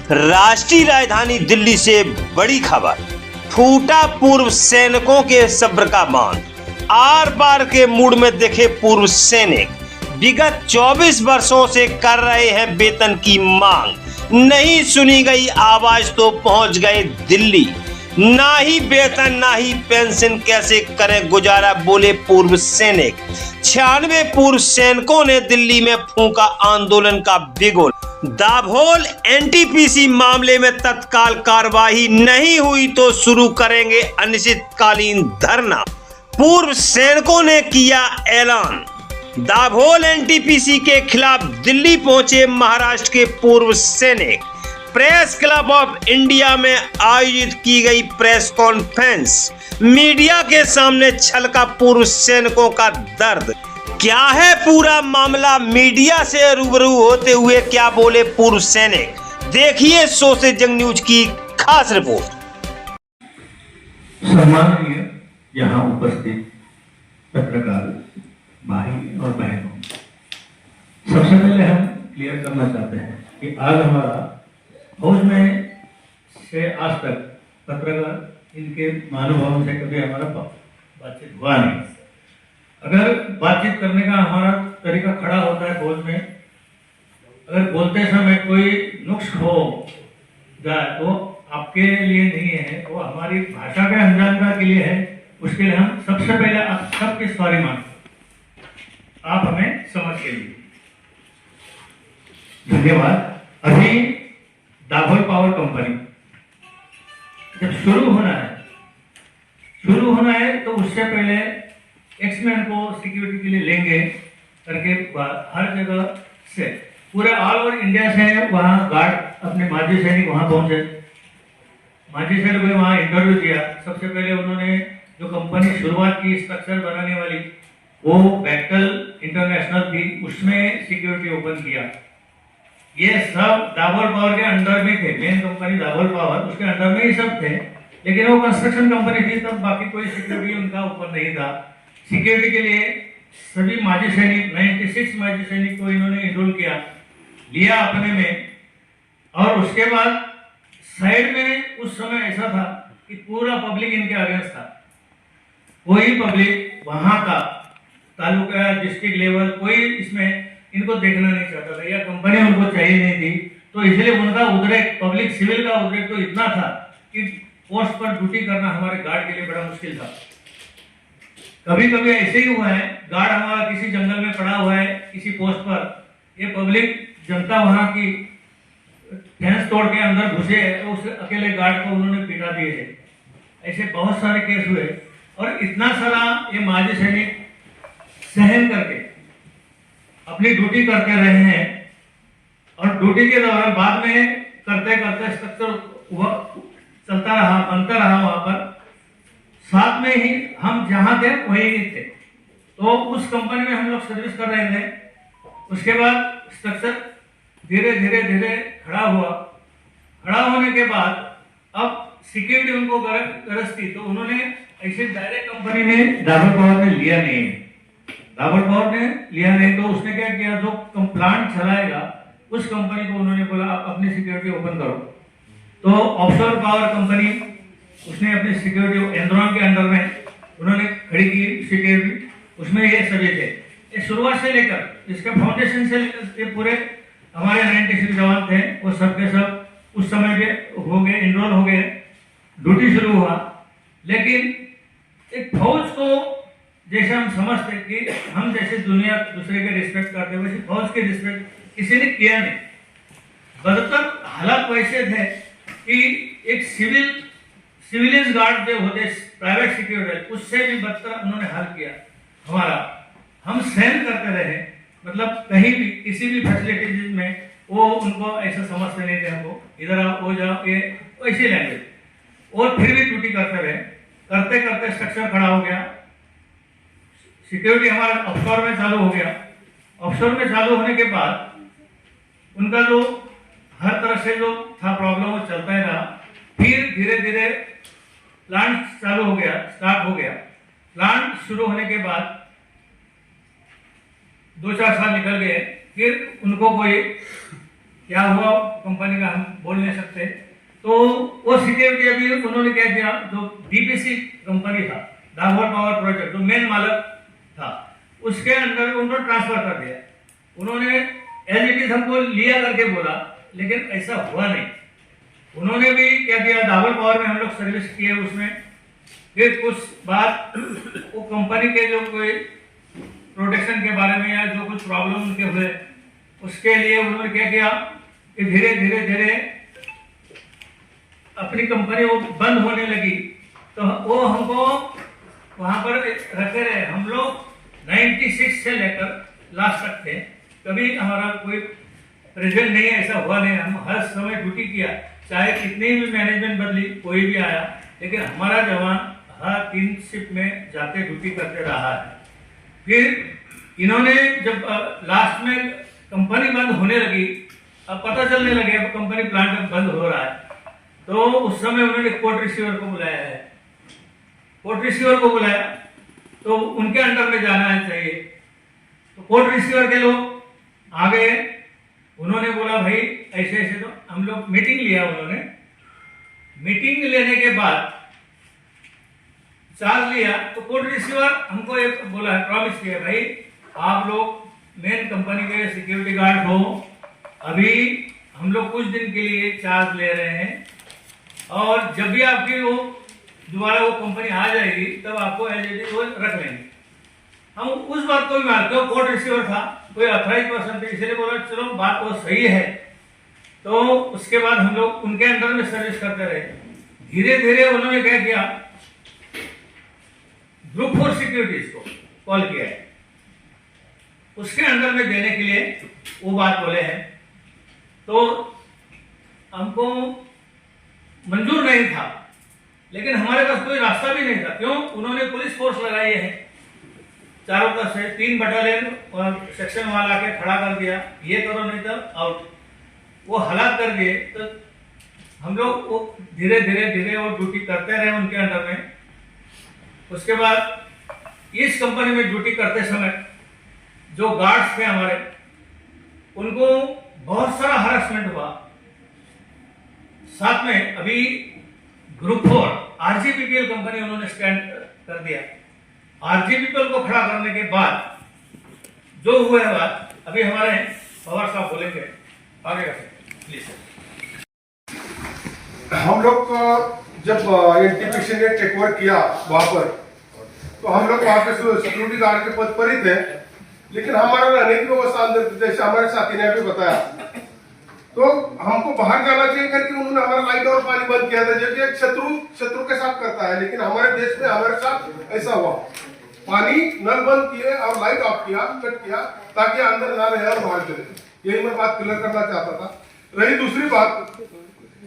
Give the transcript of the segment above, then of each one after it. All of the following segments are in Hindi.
राष्ट्रीय राजधानी दिल्ली से बड़ी खबर। फूटा पूर्व सैनिकों के सब्र का बांध। आर पार के मूड में दिखे पूर्व सैनिक। विगत 24 वर्षों से कर रहे हैं वेतन की मांग। नहीं सुनी गई आवाज तो पहुंच गए दिल्ली। ना ही वेतन ना ही पेंशन, कैसे करें गुजारा, बोले पूर्व सैनिक। 96 पूर्व सैनिकों ने दिल्ली में फूंका आंदोलन का बिगुल। दाभोल एनटीपीसी मामले में तत्काल कार्रवाई नहीं हुई तो शुरू करेंगे अनिश्चितकालीन धरना। पूर्व सैनिकों ने किया ऐलान। दाभोल एनटीपीसी के खिलाफ दिल्ली पहुंचे महाराष्ट्र के पूर्व सैनिक। प्रेस क्लब ऑफ इंडिया में आयोजित की गई प्रेस कॉन्फ्रेंस। मीडिया के सामने छलका पूर्व सैनिकों का दर्द। क्या है पूरा मामला, मीडिया से रूबरू होते हुए क्या बोले पूर्व सैनिक, देखिए शो से जंग न्यूज की खास रिपोर्ट। सम्माननीय यहाँ उपस्थित पत्रकार भाई और बहनों, सबसे पहले हम क्लियर करना चाहते हैं कि आज हमारा फौज में से आज तक पत्रकार इनके महानुभावों से कभी हमारा बातचीत हुआ नहीं। अगर बातचीत करने का हमारा तरीका खड़ा होता है फौज में, अगर बोलते समय कोई नुक्स हो जाए तो आपके लिए नहीं है, वो हमारी भाषा के अनजानता के लिए है। उसके लिए हम सबसे पहले आप सबकी सॉरी मांगते, आप हमें समझ के लिए धन्यवाद। अभी दाभोल पावर कंपनी जब शुरू होना है तो उससे पहले एक्समैन को सिक्योरिटी के लिए लेंगे करके हर जगह से पूरे ऑल ओवर इंडिया से वहाँ गार्ड अपने माजी सैनिक वहाँ पहुंचे। माजी सैनिक ने वहाँ इंटरव्यू दिया। सबसे पहले उन्होंने जो कंपनी शुरुआत की स्ट्रक्चर बनाने वाली, वो बैटल इंटरनेशनल थी, उसमें सिक्योरिटी ओपन किया। ये सब दाभोल पावर के अंडर में थे। मेन कंपनी दाभोल पावर, उसके अंडर में ही सब थे, लेकिन वो कंस्ट्रक्शन कंपनी थी, तब बाकी कोई सिक्योरिटी उनका ऊपर नहीं था। सिक्योरिटी के लिए सभी माजी सैनिक 96 माजी सैनिक को इन्होंने इनरोल लिया अपने में। और उसके बाद साइड में उस समय ऐसा था कि पूरा पब्लिक इनके अगेंस्ट था। कोई पब्लिक वहां का तालुका डिस्ट्रिक्ट लेवल कोई इसमें इनको देखना नहीं चाहता था, या कंपनी उनको चाहिए नहीं थी। तो इसलिए उनका उद्रेक, पब्लिक सिविल का उद्रेक तो इतना था कि पोस्ट पर ड्यूटी करना हमारे गार्ड के लिए बड़ा मुश्किल था। कभी कभी ऐसे ही हुआ है, गार्ड हमारा किसी जंगल में पड़ा हुआ है किसी पोस्ट पर, ये पब्लिक जनता वहां की फेंस तोड़ के अंदर घुसे तो उस अकेले गार्ड को उन्होंने पिटा दिए है। ऐसे बहुत सारे केस हुए और इतना सारा ये माजी सैनिक सहन करके अपनी ड्यूटी करते रहे हैं। और ड्यूटी के दौरान बाद में करते करते स्ट्रक्चर चलता रहा, बनता रहा वहां पर। साथ में ही हम जहां थे वहीं थे, तो उस कंपनी में हम लोग सर्विस कर रहे थे। उसके बाद स्ट्रक्चर धीरे धीरे खड़ा हुआ। खड़ा होने के बाद अब सिक्योरिटी उनको गरज थी, तो उन्होंने ऐसे डायरेक्ट कंपनी में दाभोल पावर ने लिया नहीं। दाभोल पावर ने लिया नहीं तो उसने क्या किया, जो प्लांट चलाएगा उस कंपनी को उन्होंने बोला आप अपनी सिक्योरिटी ओपन करो। तो ऑफशोर पावर कंपनी उसने अपनी सिक्योरिटी एंड्रॉन के अंडर में उन्होंने खड़ी की सिक्योरिटी, उसमें ये सभी थे। ये शुरुआत से लेकर इसके फाउंडेशन से लेकर ये पूरे हमारे 96 जवान थे, वो सब के सब उस समय के हो गए, इनरोल हो गए, ड्यूटी शुरू हुआ। लेकिन एक फौज को जैसे हम समझते कि हम जैसे दुनिया दूसरे के रिस्पेक्ट करते, वैसे फौज के रिस्पेक्ट किसी ने किया नहीं। बदतर हालात वैसे थे कि एक सिविलियन गार्ड जो होते प्राइवेट सिक्योरिटी, उससे भी बदतर उन्होंने हाल किया हमारा। हम सहन करते रहे, मतलब कहीं भी किसी भी फैसिलिटीज में वो उनको ऐसा समझते नहीं थे हमको, इधर आओ वो जाओ, ये ऐसी लैंग्वेज। और फिर भी ड्यूटी करते रहे। करते करते स्ट्रक्चर खड़ा हो गया। सिक्योरिटी हमारा ऑफशोर में चालू हो गया। ऑफशोर में चालू होने के बाद उनका जो हर तरह से जो था प्रॉब्लम वो चलता ही रहा। फिर धीरे धीरे प्लांट चालू हो गया, स्टार्ट हो गया। प्लांट शुरू होने के बाद 2-4 साल निकल गए। फिर उनको कोई क्या हुआ कंपनी का हम बोल नहीं सकते। तो वो सिक्योरिटी अभी उन्होंने क्या किया, जो डीपीसी कंपनी था, दाभोल पावर प्रोजेक्ट, जो मेन मालक था, उसके अंदर उन्होंने ट्रांसफर कर दिया। उन्होंने एज इट इज हमको लिया करके बोला, लेकिन ऐसा हुआ नहीं। उन्होंने भी क्या किया, दाभोल पावर में हम लोग सर्विस किए उसमें। फिर कुछ बाद वो कंपनी के जो कोई प्रोटेक्शन के बारे में या जो कुछ प्रॉब्लम उनके हुए, उसके लिए उन्होंने क्या किया कि धीरे धीरे धीरे अपनी कंपनी वो बंद होने लगी। तो वो हमको वहां पर रखे रहे। हम लोग 96 से लेकर लास्ट तक थे, कभी हमारा कोई प्रेजेंट नहीं, ऐसा हुआ नहीं। हम हर समय ड्यूटी किया, चाहे कितनी भी मैनेजमेंट बदली, कोई भी आया, लेकिन हमारा जवान हर 3 शिफ्ट में जाके ड्यूटी करते रहा है। फिर इन्होंने जब लास्ट में कंपनी बंद होने लगी, अब पता चलने लगे अब कंपनी प्लांट बंद हो रहा है, तो उस समय उन्होंने कोर्ट रिसीवर को बुलाया है। कोर्ट रिसीवर को बुलाया तो उनके अंडर में जाना है चाहिए। तो कोर्ट रिसीवर के लोग आ गए, उन्होंने बोला भाई ऐसे ऐसे। तो हम लोग मीटिंग लिया, उन्होंने मीटिंग लेने के बाद चार्ज लिया। तो कोर्ट रिसीवर हमको एक बोला, प्रॉमिस किया, भाई आप लोग मेन कंपनी के सिक्योरिटी गार्ड हो, अभी हम लोग कुछ दिन के लिए चार्ज ले रहे हैं, और जब भी आपकी वो दोबारा वो कंपनी आ जाएगी तब आपको एज इट इज वो रख लेंगे। हम उस बात को भी मानते हो, कोर्ट रिसीवर था, कोई अथॉराइज पर्सन थे, इसलिए बोला चलो बात वो सही है। तो उसके बाद हम लोग उनके अंडर में सर्विस करते रहे। धीरे धीरे उन्होंने क्या किया, ग्रुप 4 सिक्योरिटीज को कॉल किया है, उसके अंडर में देने के लिए वो बात बोले हैं। तो हमको मंजूर नहीं था, लेकिन हमारे पास कोई रास्ता भी नहीं था। क्यों? उन्होंने पुलिस फोर्स लगाई है चारों तरफ से, 3 बटालियन और सेक्शन वाला के खड़ा कर दिया, ये करो नहीं तो आउट, वो हालात कर दिए। तो हम लोग वो धीरे धीरे धीरे वो ड्यूटी करते रहे उनके अंडर में। उसके बाद इस कंपनी में ड्यूटी करते समय जो गार्ड्स थे हमारे, उनको बहुत सारा हरासमेंट हुआ। साथ में अभी ग्रुप 4 आरजीपीपीएल कंपनी उन्होंने स्टैंड कर दिया। आरजीपीपीएल को खड़ा करने के बाद जो हुआ है बात, अभी हमारे पवार साहब बोलेंगे, आगे का प्लीज। हम लोग जब एनटीपीसी ने टेक ओवर किया वहां पर, तो हम लोग वहां पे सिक्योरिटी गार्ड के पद पर ही थे, लेकिन हमारा रहने की व्यवस्था अंदर, जैसे हमारे साथी ने अभी बताया, तो हमको बाहर जाना चाहिए करके उन्होंने हमारा लाइट और पानी बंद किया था, जबकि एक शत्रु के साथ करता है। लेकिन हमारे देश में हमारे साथ ऐसा हुआ, पानी नल बंद किए और लाइट ऑफ किया, कट किया, ताकि अंदर ना रहे और बाहर चले। यही मैं बात क्लियर करना चाहता था। रही दूसरी बात,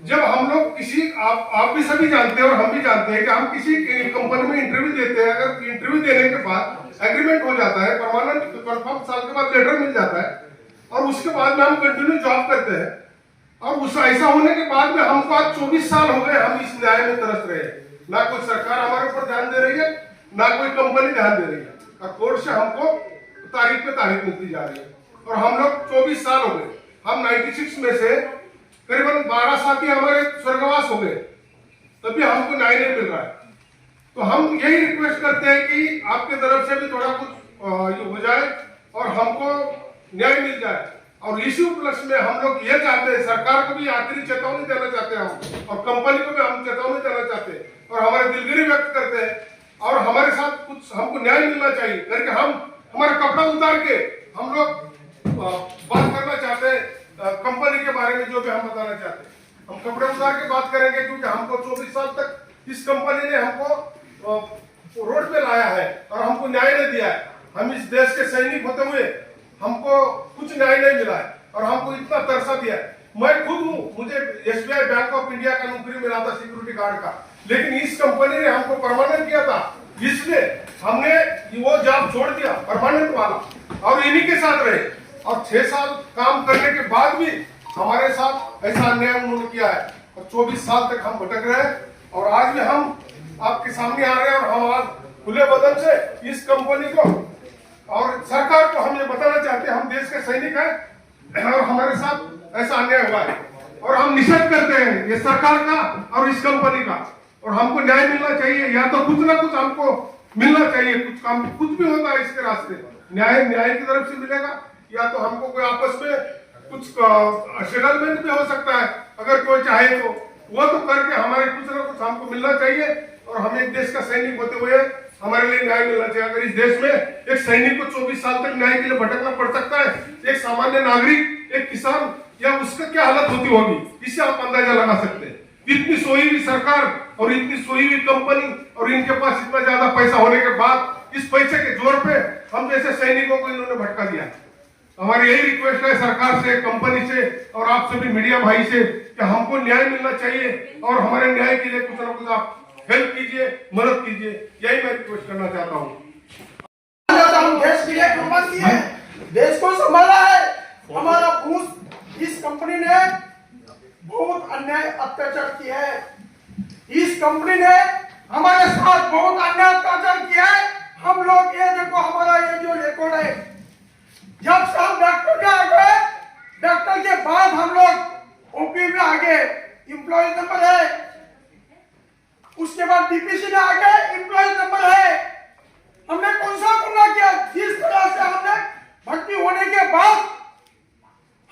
जब हम लोग किसी, आप भी सभी जानते हैं और हम भी जानते हैं कि हम किसी कंपनी में इंटरव्यू देते हैं, अगर इंटरव्यू देने के बाद एग्रीमेंट हो जाता है, परमानेंट कंफर्म साल के बाद लेटर मिल जाता है, और उसके बाद में हम कंटिन्यू जॉब करते हैं, और उस ऐसा होने के बाद में हमको आज 24 साल हो गए हम इस न्याय में तरस रहे हैं। ना कोई सरकार हमारे ऊपर ध्यान दे रही है, ना कोई कंपनी ध्यान दे रही है, और कोर्ट से हमको तारीख पे तारीख मिलती जा रही है। और हम लोग 24 साल हो गए, हम 96 में से करीबन 12 साथी हमारे स्वर्गवास हो गए, तभी हमको न्याय नहीं मिल रहा है। तो हम यही रिक्वेस्ट करते हैं कि आपके तरफ से भी थोड़ा कुछ हो जाए और हमको न्याय मिल जाए। और इसी उपलक्ष्य में हम लोग ये चाहते हैं, सरकार को भी आखिरी चेतावनी देना चाहते हैं हम, और कंपनी को भी हम चेतावनी देना चाहते हैं, और हमारे दिलगिरी व्यक्त करते हैं, और हमारे साथ कुछ हमको न्याय मिलना चाहिए करके हम हमारा कपड़ा उतार के हम लोग बात करना चाहते हैं कंपनी के बारे में, जो भी हम बताना चाहते हैं। हम कपड़े उतार के बात करेंगे, क्योंकि हमको 24 साल तक इस कंपनी ने हमको रोड पे लाया है और हमको न्याय नहीं दिया है। हम इस देश के सैनिक होते हुए हमको कुछ न्याय नहीं मिला है, और हमको इतना तरसा दिया है। मैं खुद हूँ, मुझे एसबीआई बैंक ऑफ इंडिया का नौकरी मिला था सिक्योरिटी गार्ड का, लेकिन इस कंपनी ने हमको परमानेंट किया था, इसलिए हमने वो जॉब छोड़ दिया परमानेंट वाला, और इन्हीं के साथ रहे। और 6 साल काम करने के बाद भी हमारे साथ ऐसा अन्याय उन्होंने किया है, और 24 साल तक हम भटक रहे हैं। और आज भी हम आपके सामने आ रहे हैं, और हम आज खुले बदन से इस कंपनी को और सरकार को हम ये बताना चाहते हैं, हम देश के सैनिक हैं और हमारे साथ ऐसा अन्याय हुआ है और हम निषेध करते हैं ये सरकार का और इस कंपनी का। और हमको न्याय मिलना चाहिए, या तो कुछ ना कुछ हमको मिलना चाहिए। कुछ काम कुछ भी होता है इसके रास्ते न्याय की तरफ से मिलेगा, या तो हमको कोई आपस में कुछ सेटलमेंट भी हो सकता है अगर कोई चाहे तो, वो तो करके हमारे कुछ ना कुछ हमको मिलना चाहिए। और हम एक देश का सैनिक होते हुए हमारे लिए न्याय मिलना चाहिए। अगर इस देश में एक सैनिक को 24 साल तक न्याय के लिए भटकना पड़ सकता है, एक सामान्य नागरिक, एक किसान, या उसका क्या हालत होती होगी, इससे आप अंदाजा लगा सकते हैं। इतनी सोई हुई सरकार और इतनी सोई हुई कंपनी और इनके पास इतना ज्यादा पैसा होने के बाद इस पैसे के जोर पे हम जैसे सैनिकों को इन्होंने भटका दिया। हमारी यही रिक्वेस्ट है सरकार से, कंपनी से और आप सभी मीडिया भाई से कि हमको न्याय मिलना चाहिए और हमारे न्याय के लिए कुछ ना कुछ आप हेल्प कीजिए, मदद कीजिए, यही मैं रिक्वेस्ट करना चाहता हूँ। हम देश के लिए कुर्बान किए, देश को संभाला है। हमारा घूस इस कंपनी ने बहुत अन्याय अत्याचार किया है। इस कंपनी ने हमारे साथ बहुत अन्याय अत्याचार किया है। हम लोग ये देखो हमारा ये जो रिकॉर्ड है, जब से हम डॉक्टर के आ गए, डॉक्टर के बाद हम लोग ओपी में आ गए, एम्प्लॉय नंबर है, उसके बाद डीपीसी में आ गए, एम्प्लॉय नंबर है। हमने कौन सा गुनाह किया? जिस तरह से हमने भर्ती होने के बाद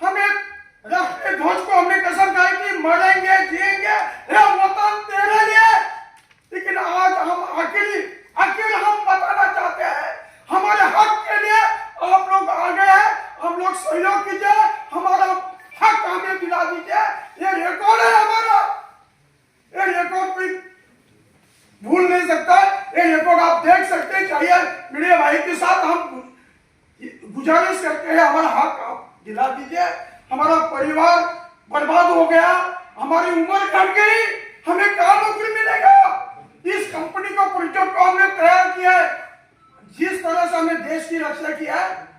हम एक राष्ट्रीय ध्वज को हमने कसम खाई कि मरेंगे जिएंगे वतन तेरे लिए, लेकिन आज हम आखिर हम बताना चाहते हैं हमारे हक के लिए आप लोग आ गए हैं। हम लोग सहयोग कीजिए, हमारा हक हमें दिला दीजिए। ये रिकॉर्ड है हमारा, ये रिकॉर्ड भी भूल नहीं सकता। ये रिकॉर्ड आप देख सकते हैं। चाहिए मीडिया भाई के साथ हम गुजारिश करते हैं, हमारा हक आप दिला दीजिए। हमारा परिवार बर्बाद हो गया, हमारी उम्र घट गई, हमें क्या नौकरी मिलेगा? इस कंपनी का प्रोजेक्ट को हमने तैयार किया है, जिस तरह से हमने देश की रक्षा किया है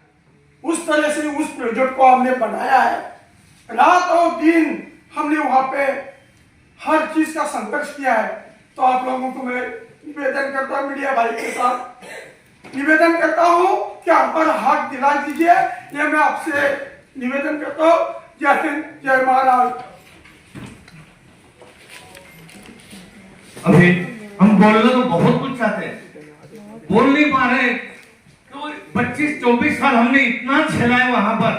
उस तरह से उस प्रोजेक्ट को हमने बनाया है। रात और दिन हमने वहां पे हर चीज का संघर्ष किया है। तो आप लोगों को मैं निवेदन करता हूँ, मीडिया भाई के साथ निवेदन करता हूँ कि हमारा हक दिला दीजिए। ये मैं आपसे निवेदन करता हूँ। जय हिंद, जय महाराज। अभी हम बोलना तो बहुत कुछ चाहते हैं, बोल नहीं पा रहे। तो 25-24 साल हमने इतना झेलाया, वहां पर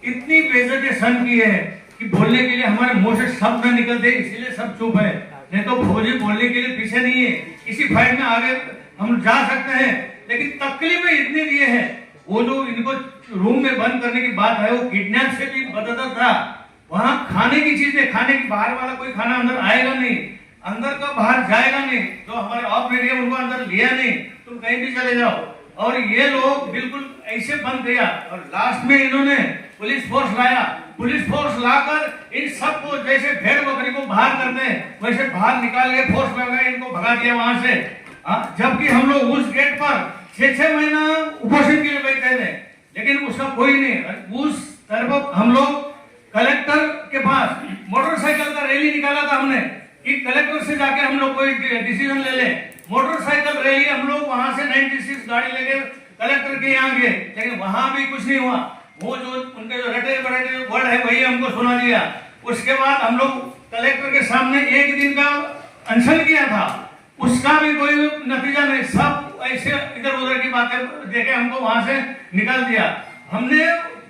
इतनी बेइज्जती सहन की है कि बोलने के लिए हमारे मुंह से शब्द न निकलते, इसीलिए सब चुप है। नहीं तो फौजी बोलने के लिए पीछे नहीं है, किसी फाइट में आगे हम जा सकते हैं। लेकिन तकलीफें इतनी दिए हैं। वो जो इनको रूम में बंद करने की बात है, वो किडनैप से भी बदतर था। वहां खाने की चीजें, खाने की, बाहर वाला कोई खाना अंदर आएगा नहीं, अंदर का बाहर जाएगा नहीं। जो हमारे ऑपरेटर उनको अंदर लिया नहीं, तुम कहीं भी चले जाओ। और ये लोग बिल्कुल ऐसे बंद किया। और लास्ट में इन्होंने पुलिस फोर्स लाया, पुलिस फोर्स लाकर इन सबको जैसे भेड़ बकरी को बाहर करते हैं वैसे बाहर निकाल के फोर्स लगा इनको भगा दिया वहां से। जबकि हम लोग उस गेट पर 6-6 महीना उपोषण के लिए बैठे थे, लेकिन उसका कोई नहीं। उस तरफ हम लोग कलेक्टर के पास मोटरसाइकिल का रैली निकाला था हमने कि कलेक्टर से जाके हम लोग कोई डिसीजन ले ले। मोटरसाइकिल रैली हम लोग वहां से 96 गाड़ी लेके कलेक्टर के यहाँ गए, लेकिन वहां भी कुछ नहीं हुआ। वो जो उनके जो रटे बड़े वर्ड है वही हमको सुना दिया। उसके बाद हम लोग कलेक्टर के सामने एक दिन का अनशन किया था, उसका भी कोई नतीजा नहीं। सब ऐसे इधर उधर की बातें देखे हमको वहां से निकाल दिया। हमने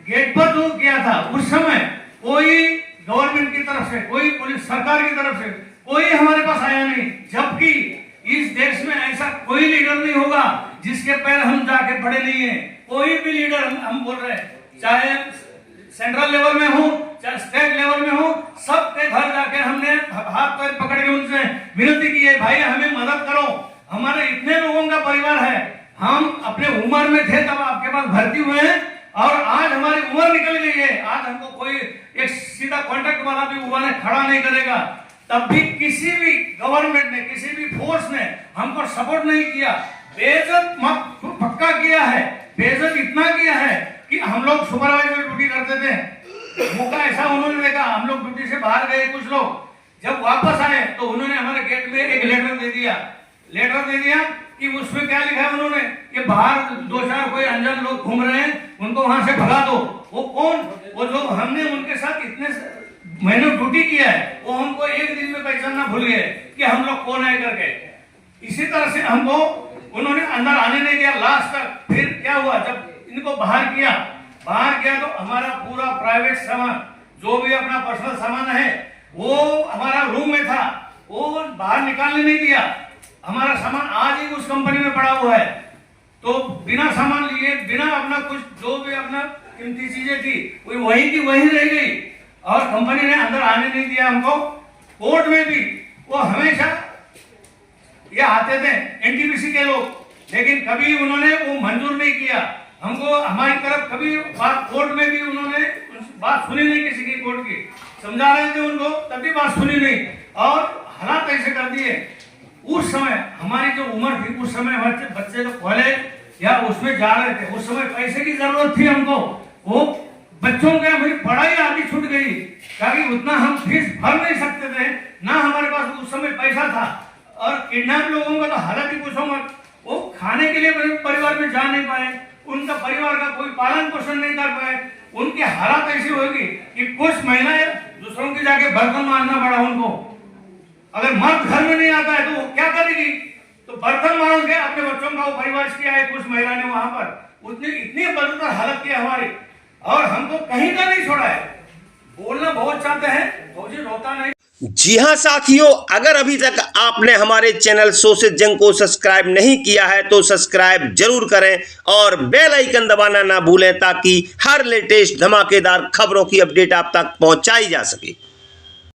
गेट पर जो किया था उस समय कोई गवर्नमेंट की तरफ से, कोई पुलिस सरकार की तरफ से कोई हमारे पास आया नहीं। जबकि इस देश में ऐसा कोई लीडर नहीं होगा जिसके पैर हम जाके पड़े नहीं है। कोई भी लीडर हम बोल रहे हैं, चाहे सेंट्रल लेवल में हो चाहे स्टेट लेवल में हो, सबके घर जाके हमने हाथ पैर पकड़ के उनसे विनती की है, भाई हमें मदद करो, हमारे इतने लोगों का परिवार है, हम अपने उम्र में थे तब आपके पास भर्ती हुए हैं और आज हमारी उम्र निकल गई है। आज हमको कोई एक सीधा कॉन्ट्रैक्ट वाला भी हुआ नहीं, खड़ा नहीं करेगा। तब भी किसी भी गवर्नमेंट ने, किसी भी फोर्स ने हमको सपोर्ट नहीं किया। बेइज्जत पक्का किया है, बेइज्जत इतना किया है कि हम लोग सुपरवाइजर ड्यूटी करते थे, मौका ऐसा उन्होंने देखा, हम लोग ड्यूटी से बाहर गए, कुछ लोग जब वापस आए तो उन्होंने हमारे गेट में एक लेटर दे दिया कि उसमें क्या लिखा है उन्होंने कि बाहर 2-4 कोई अनजान लोग घूम रहे हैं, उनको वहां से भगा दो। वो कौन? वो जो हमने उनके साथ इतने महीनों ड्यूटी किया है, वो हमको एक दिन में पहचानना भूल गए कि हम लोग कौन है करके। इसी तरह से हमको उन्होंने अंदर आने नहीं दिया लास्ट तक। फिर क्या हुआ, जब इनको बाहर किया तो हमारा पूरा प्राइवेट सामान, जो भी अपना पर्सनल सामान है, वो हमारा रूम में था, वो बाहर निकालने नहीं दिया। हमारा सामान आज ही उस कंपनी में पड़ा हुआ है। तो बिना सामान लिए, बिना अपना कुछ, जो भी अपना कीमती चीजें थी वो वही की वही रह गई, और कंपनी ने अंदर आने नहीं दिया हमको। कोर्ट में भी वो हमेशा ये आते थे एनटीपीसी के लोग, लेकिन कभी उन्होंने वो मंजूर नहीं किया हमको। हमारी तरफ कभी बात, कोर्ट में भी उन्होंने बात सुनी नहीं किसी की, कोर्ट की समझा रहे थे उनको, तब भी बात सुनी नहीं, और हालात ऐसे कर दिए। उस समय हमारी जो उम्र थी, उस समय बच्चे तो कॉलेज या उसमें जा रहे थे, उस समय पैसे की जरूरत थी हमको। वो बच्चों के हमारी पढ़ाई आदि छूट गई, क्योंकि उतना हम फीस भर नहीं सकते थे, ना हमारे पास उस समय पैसा था। और किडनैप लोगों का तो हालत ही पूछो मत, वो खाने के लिए परिवार में जा नहीं पाए, उनका परिवार का कोई पालन पोषण नहीं कर पाए। उनकी हालत ऐसी होगी कि कुछ महिलाएं दूसरों की जाके बर्तन मारना पड़ा उनको। अगर मर्द घर में नहीं आता है तो वो क्या करेगी? तो बर्तन मार के अपने बच्चों का वो परिवार किया है कुछ महिला ने वहां पर। इतनी बदतर हालत की हमारी, और हमको कहीं का नहीं छोड़ा है। बोलना बहुत चाहते हैं, फौजी रोता नहीं। जी हाँ साथियों, अगर अभी तक आपने हमारे चैनल सो से जंग को सब्सक्राइब नहीं किया है तो सब्सक्राइब जरूर करें और बेल आइकन दबाना ना भूलें, ताकि हर लेटेस्ट धमाकेदार खबरों की अपडेट आप तक पहुंचाई जा सके।